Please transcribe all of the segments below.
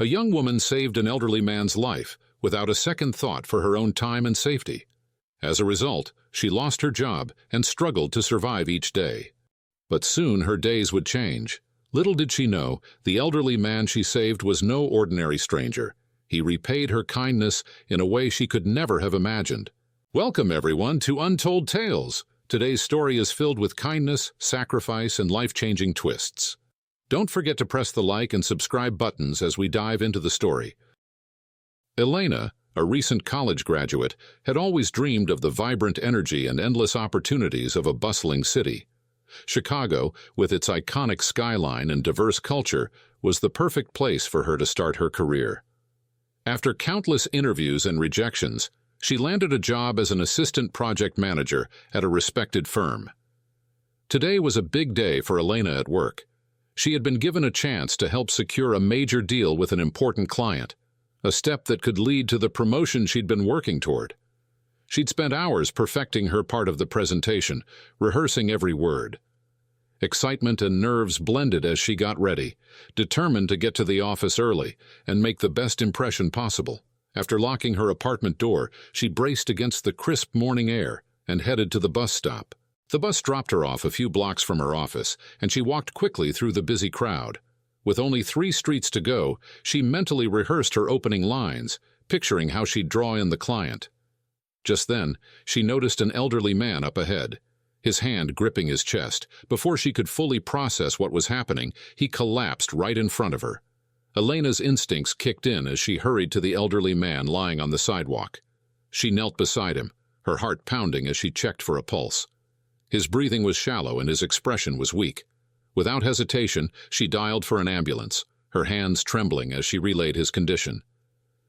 A young woman saved an elderly man's life without a second thought for her own time and safety. As a result, she lost her job and struggled to survive each day. But soon her days would change. Little did she know, the elderly man she saved was no ordinary stranger. He repaid her kindness in a way she could never have imagined. Welcome, everyone, to Untold Tales. Today's story is filled with kindness, sacrifice, and life-changing twists. Don't forget to press the like and subscribe buttons as we dive into the story. Elena, a recent college graduate, had always dreamed of the vibrant energy and endless opportunities of a bustling city. Chicago, with its iconic skyline and diverse culture, was the perfect place for her to start her career. After countless interviews and rejections, she landed a job as an assistant project manager at a respected firm. Today was a big day for Elena at work. She had been given a chance to help secure a major deal with an important client, a step that could lead to the promotion she'd been working toward. She'd spent hours perfecting her part of the presentation, rehearsing every word. Excitement and nerves blended as she got ready, determined to get to the office early and make the best impression possible. After locking her apartment door, she braced against the crisp morning air and headed to the bus stop. The bus dropped her off a few blocks from her office, and she walked quickly through the busy crowd. With only 3 streets to go, she mentally rehearsed her opening lines, picturing how she'd draw in the client. Just then, she noticed an elderly man up ahead, his hand gripping his chest. Before she could fully process what was happening, he collapsed right in front of her. Elena's instincts kicked in as she hurried to the elderly man lying on the sidewalk. She knelt beside him, her heart pounding as she checked for a pulse. His breathing was shallow and his expression was weak. Without hesitation, she dialed for an ambulance, her hands trembling as she relayed his condition.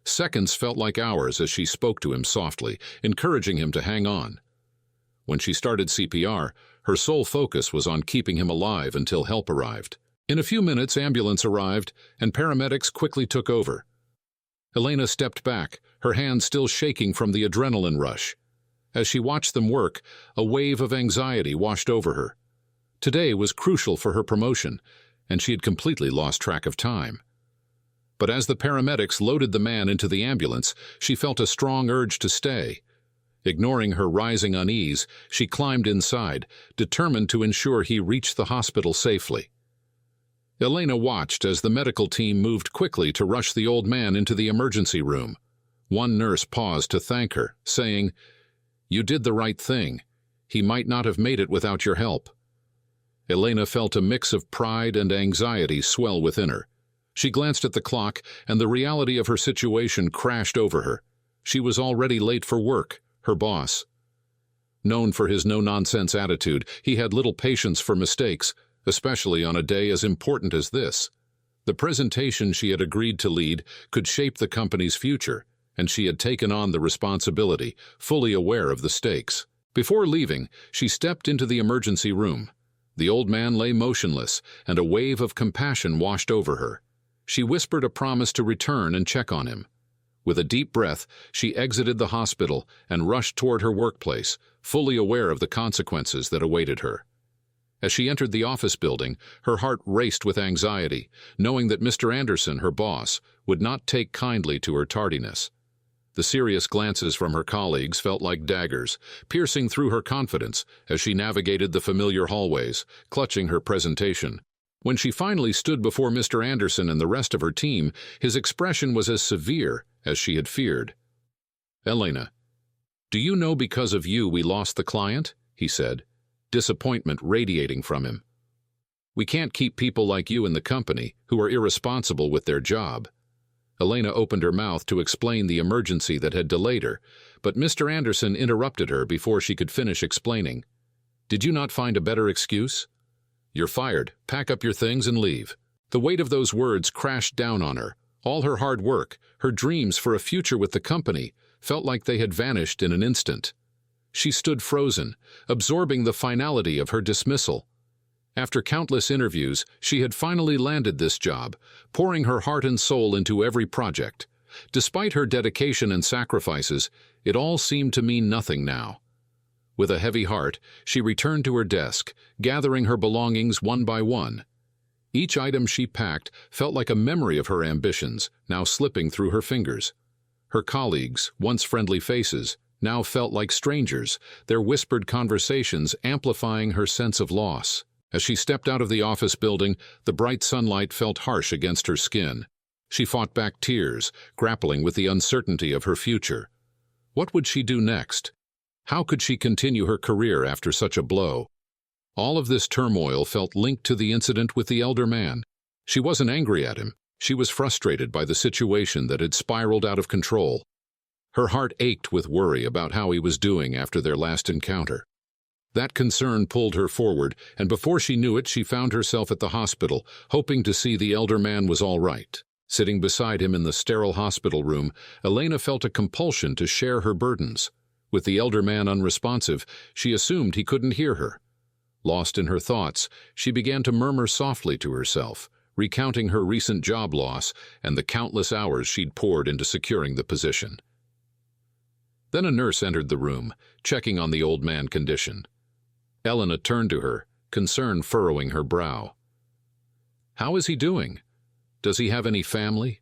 Seconds felt like hours as she spoke to him softly, encouraging him to hang on. When she started CPR, her sole focus was on keeping him alive until help arrived. In a few minutes, ambulance arrived, and paramedics quickly took over. Elena stepped back, her hands still shaking from the adrenaline rush. As she watched them work, a wave of anxiety washed over her. Today was crucial for her promotion, and she had completely lost track of time. But as the paramedics loaded the man into the ambulance, she felt a strong urge to stay. Ignoring her rising unease, she climbed inside, determined to ensure he reached the hospital safely. Elena watched as the medical team moved quickly to rush the old man into the emergency room. One nurse paused to thank her, saying, "You did the right thing. He might not have made it without your help." Elena felt a mix of pride and anxiety swell within her. She glanced at the clock, and the reality of her situation crashed over her. She was already late for work. Her boss, known for his no-nonsense attitude, he had little patience for mistakes, especially on a day as important as this. The presentation she had agreed to lead could shape the company's future, and she had taken on the responsibility, fully aware of the stakes. Before leaving, she stepped into the emergency room. The old man lay motionless, and a wave of compassion washed over her. She whispered a promise to return and check on him. With a deep breath, she exited the hospital and rushed toward her workplace, fully aware of the consequences that awaited her. As she entered the office building, her heart raced with anxiety, knowing that Mr. Anderson, her boss, would not take kindly to her tardiness. The serious glances from her colleagues felt like daggers, piercing through her confidence as she navigated the familiar hallways, clutching her presentation. When she finally stood before Mr. Anderson and the rest of her team, his expression was as severe as she had feared. "Elena, do you know because of you we lost the client?" he said, disappointment radiating from him. "We can't keep people like you in the company who are irresponsible with their job." Elena opened her mouth to explain the emergency that had delayed her, but Mr. Anderson interrupted her before she could finish explaining. "Did you not find a better excuse? You're fired. Pack up your things and leave." The weight of those words crashed down on her. All her hard work, her dreams for a future with the company, felt like they had vanished in an instant. She stood frozen, absorbing the finality of her dismissal. After countless interviews, she had finally landed this job, pouring her heart and soul into every project. Despite her dedication and sacrifices, it all seemed to mean nothing now. With a heavy heart, she returned to her desk, gathering her belongings one by one. Each item she packed felt like a memory of her ambitions, now slipping through her fingers. Her colleagues, once friendly faces, now felt like strangers, their whispered conversations amplifying her sense of loss. As she stepped out of the office building, the bright sunlight felt harsh against her skin. She fought back tears, grappling with the uncertainty of her future. What would she do next? How could she continue her career after such a blow? All of this turmoil felt linked to the incident with the elder man. She wasn't angry at him. She was frustrated by the situation that had spiraled out of control. Her heart ached with worry about how he was doing after their last encounter. That concern pulled her forward, and before she knew it, she found herself at the hospital, hoping to see the elder man was all right. Sitting beside him in the sterile hospital room, Elena felt a compulsion to share her burdens. With the elder man unresponsive, she assumed he couldn't hear her. Lost in her thoughts, she began to murmur softly to herself, recounting her recent job loss and the countless hours she'd poured into securing the position. Then a nurse entered the room, checking on the old man's condition. Elena turned to her, concern furrowing her brow. "How is he doing? Does he have any family?"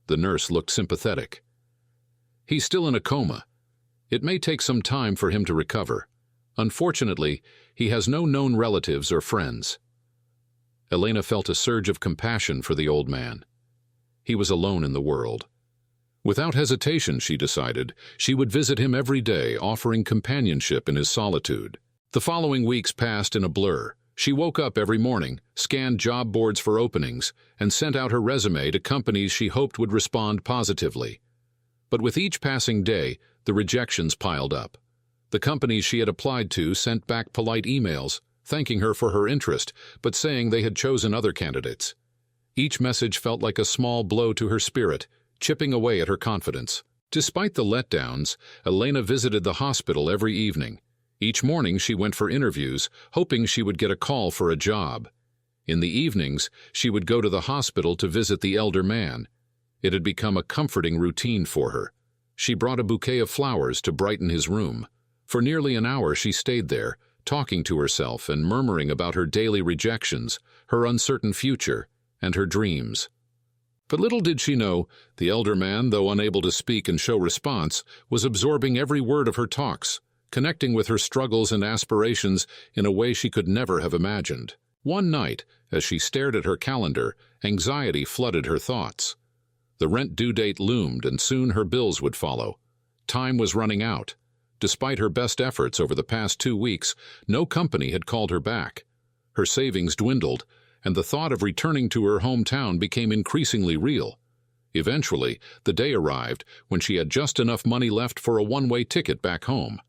The nurse looked sympathetic. "He's still in a coma. It may take some time for him to recover. Unfortunately, he has no known relatives or friends." Elena felt a surge of compassion for the old man. He was alone in the world. Without hesitation, she decided, she would visit him every day, offering companionship in his solitude. The following weeks passed in a blur. She woke up every morning, scanned job boards for openings, and sent out her resume to companies she hoped would respond positively. But with each passing day, the rejections piled up. The companies she had applied to sent back polite emails, thanking her for her interest, but saying they had chosen other candidates. Each message felt like a small blow to her spirit, chipping away at her confidence. Despite the letdowns, Elena visited the hospital every evening. Each morning she went for interviews, hoping she would get a call for a job. In the evenings, she would go to the hospital to visit the elder man. It had become a comforting routine for her. She brought a bouquet of flowers to brighten his room. For nearly an hour she stayed there, talking to herself and murmuring about her daily rejections, her uncertain future, and her dreams. But little did she know, the elder man, though unable to speak and show response, was absorbing every word of her talks, connecting with her struggles and aspirations in a way she could never have imagined. One night, as she stared at her calendar, anxiety flooded her thoughts. The rent due date loomed, and soon her bills would follow. Time was running out. Despite her best efforts over the past 2 weeks, no company had called her back. Her savings dwindled, and the thought of returning to her hometown became increasingly real. Eventually, the day arrived when she had just enough money left for a one-way ticket back home.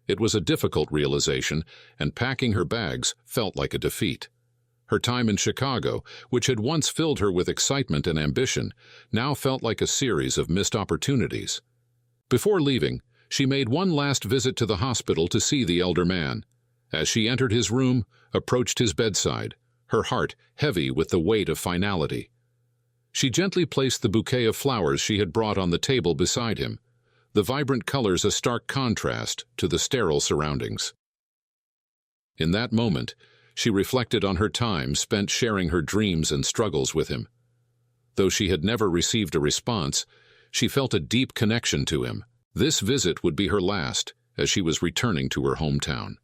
It was a difficult realization, and packing her bags felt like a defeat. Her time in Chicago, which had once filled her with excitement and ambition, now felt like a series of missed opportunities. Before leaving, she made one last visit to the hospital to see the elder man. As she entered his room, approached his bedside, her heart heavy with the weight of finality. She gently placed the bouquet of flowers she had brought on the table beside him, the vibrant colors a stark contrast to the sterile surroundings. In that moment, she reflected on her time spent sharing her dreams and struggles with him. Though she had never received a response, she felt a deep connection to him. This visit would be her last, as she was returning to her hometown.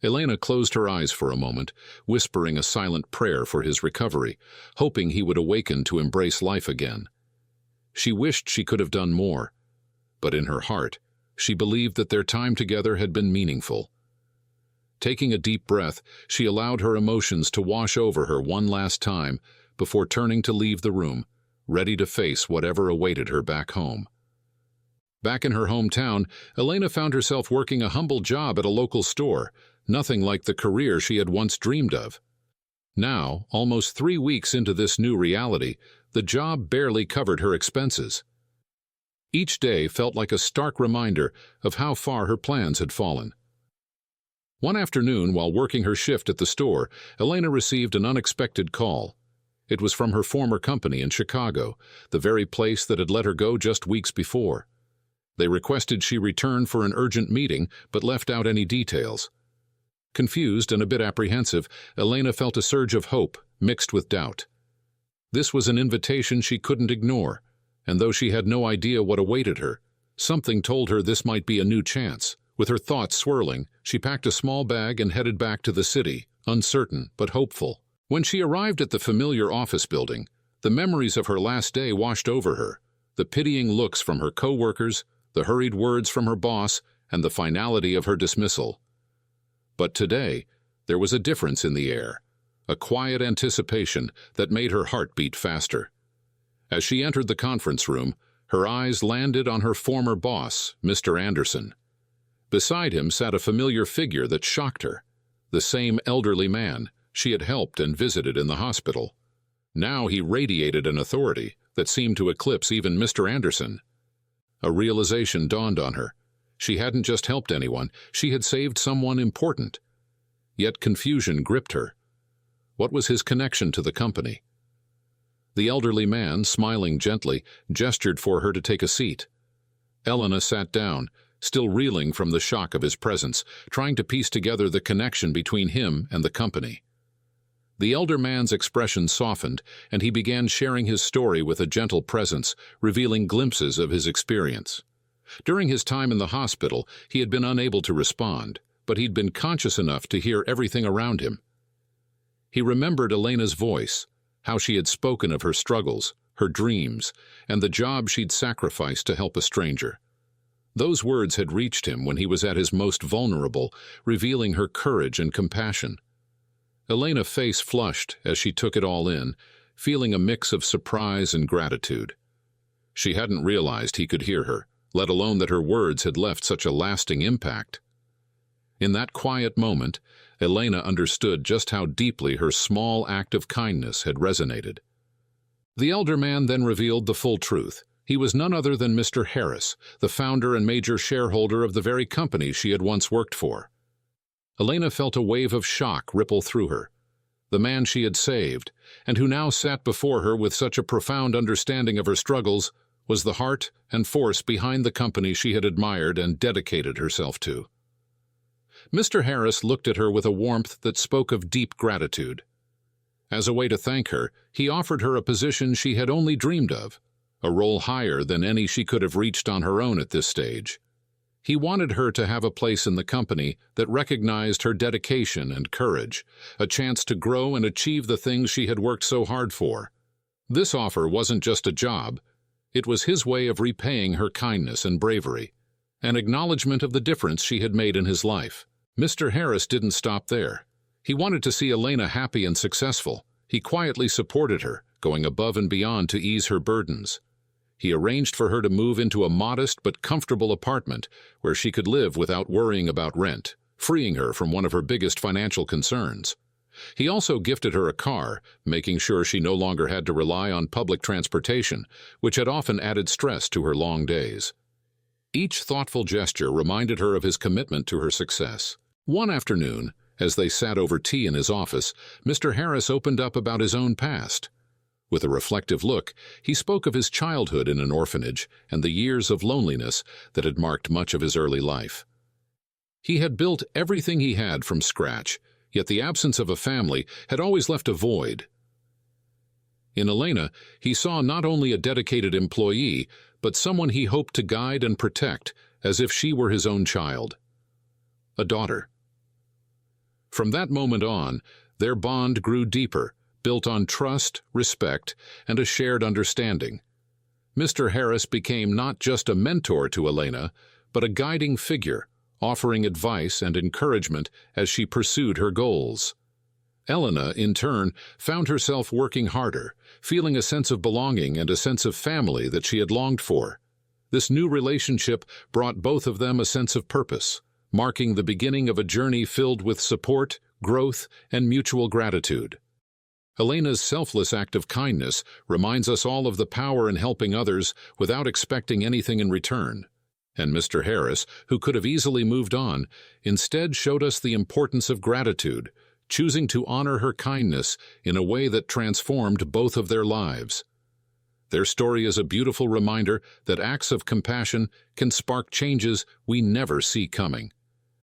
Elena closed her eyes for a moment, whispering a silent prayer for his recovery, hoping he would awaken to embrace life again. She wished she could have done more, but in her heart, she believed that their time together had been meaningful. Taking a deep breath, she allowed her emotions to wash over her one last time before turning to leave the room, ready to face whatever awaited her back home. Back in her hometown, Elena found herself working a humble job at a local store, nothing like the career she had once dreamed of. Now, almost 3 weeks into this new reality, the job barely covered her expenses. Each day felt like a stark reminder of how far her plans had fallen. One afternoon, while working her shift at the store, Elena received an unexpected call. It was from her former company in Chicago, the very place that had let her go just weeks before. They requested she return for an urgent meeting, but left out any details. Confused and a bit apprehensive, Elena felt a surge of hope mixed with doubt. This was an invitation she couldn't ignore, and though she had no idea what awaited her, something told her this might be a new chance. With her thoughts swirling, she packed a small bag and headed back to the city, uncertain but hopeful. When she arrived at the familiar office building, the memories of her last day washed over her, the pitying looks from her co-workers, the hurried words from her boss, and the finality of her dismissal. But today, there was a difference in the air, a quiet anticipation that made her heart beat faster. As she entered the conference room, her eyes landed on her former boss, Mr. Anderson. Beside him sat a familiar figure that shocked her, the same elderly man she had helped and visited in the hospital. Now he radiated an authority that seemed to eclipse even Mr. Anderson. A realization dawned on her. She hadn't just helped anyone, she had saved someone important. Yet confusion gripped her. What was his connection to the company? The elderly man, smiling gently, gestured for her to take a seat. Elena sat down, still reeling from the shock of his presence, trying to piece together the connection between him and the company. The elder man's expression softened, and he began sharing his story with a gentle presence, revealing glimpses of his experience. During his time in the hospital, he had been unable to respond, but he'd been conscious enough to hear everything around him. He remembered Elena's voice, how she had spoken of her struggles, her dreams, and the job she'd sacrificed to help a stranger. Those words had reached him when he was at his most vulnerable, revealing her courage and compassion. Elena's face flushed as she took it all in, feeling a mix of surprise and gratitude. She hadn't realized he could hear her, let alone that her words had left such a lasting impact. In that quiet moment, Elena understood just how deeply her small act of kindness had resonated. The elder man then revealed the full truth. He was none other than Mr. Harris, the founder and major shareholder of the very company she had once worked for. Elena felt a wave of shock ripple through her. The man she had saved, and who now sat before her with such a profound understanding of her struggles, was the heart and force behind the company she had admired and dedicated herself to. Mr. Harris looked at her with a warmth that spoke of deep gratitude. As a way to thank her, he offered her a position she had only dreamed of, a role higher than any she could have reached on her own at this stage. He wanted her to have a place in the company that recognized her dedication and courage, a chance to grow and achieve the things she had worked so hard for. This offer wasn't just a job. It was his way of repaying her kindness and bravery, an acknowledgement of the difference she had made in his life. Mr. Harris didn't stop there. He wanted to see Elena happy and successful. He quietly supported her, going above and beyond to ease her burdens. He arranged for her to move into a modest but comfortable apartment where she could live without worrying about rent, freeing her from one of her biggest financial concerns. He also gifted her a car, making sure she no longer had to rely on public transportation, which had often added stress to her long days. Each thoughtful gesture reminded her of his commitment to her success. One afternoon, as they sat over tea in his office, Mr. Harris opened up about his own past. With a reflective look, he spoke of his childhood in an orphanage and the years of loneliness that had marked much of his early life. He had built everything he had from scratch, yet the absence of a family had always left a void. In Elena, he saw not only a dedicated employee, but someone he hoped to guide and protect as if she were his own child. A daughter. From that moment on, their bond grew deeper, built on trust, respect, and a shared understanding. Mr. Harris became not just a mentor to Elena, but a guiding figure, offering advice and encouragement as she pursued her goals. Elena, in turn, found herself working harder, feeling a sense of belonging and a sense of family that she had longed for. This new relationship brought both of them a sense of purpose, marking the beginning of a journey filled with support, growth, and mutual gratitude. Elena's selfless act of kindness reminds us all of the power in helping others without expecting anything in return. And Mr. Harris, who could have easily moved on, instead showed us the importance of gratitude, choosing to honor her kindness in a way that transformed both of their lives. Their story is a beautiful reminder that acts of compassion can spark changes we never see coming.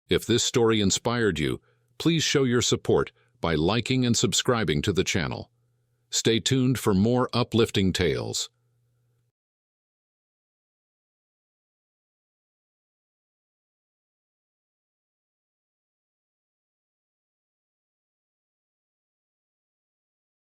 If this story inspired you, please show your support by liking and subscribing to the channel. Stay tuned for more uplifting tales.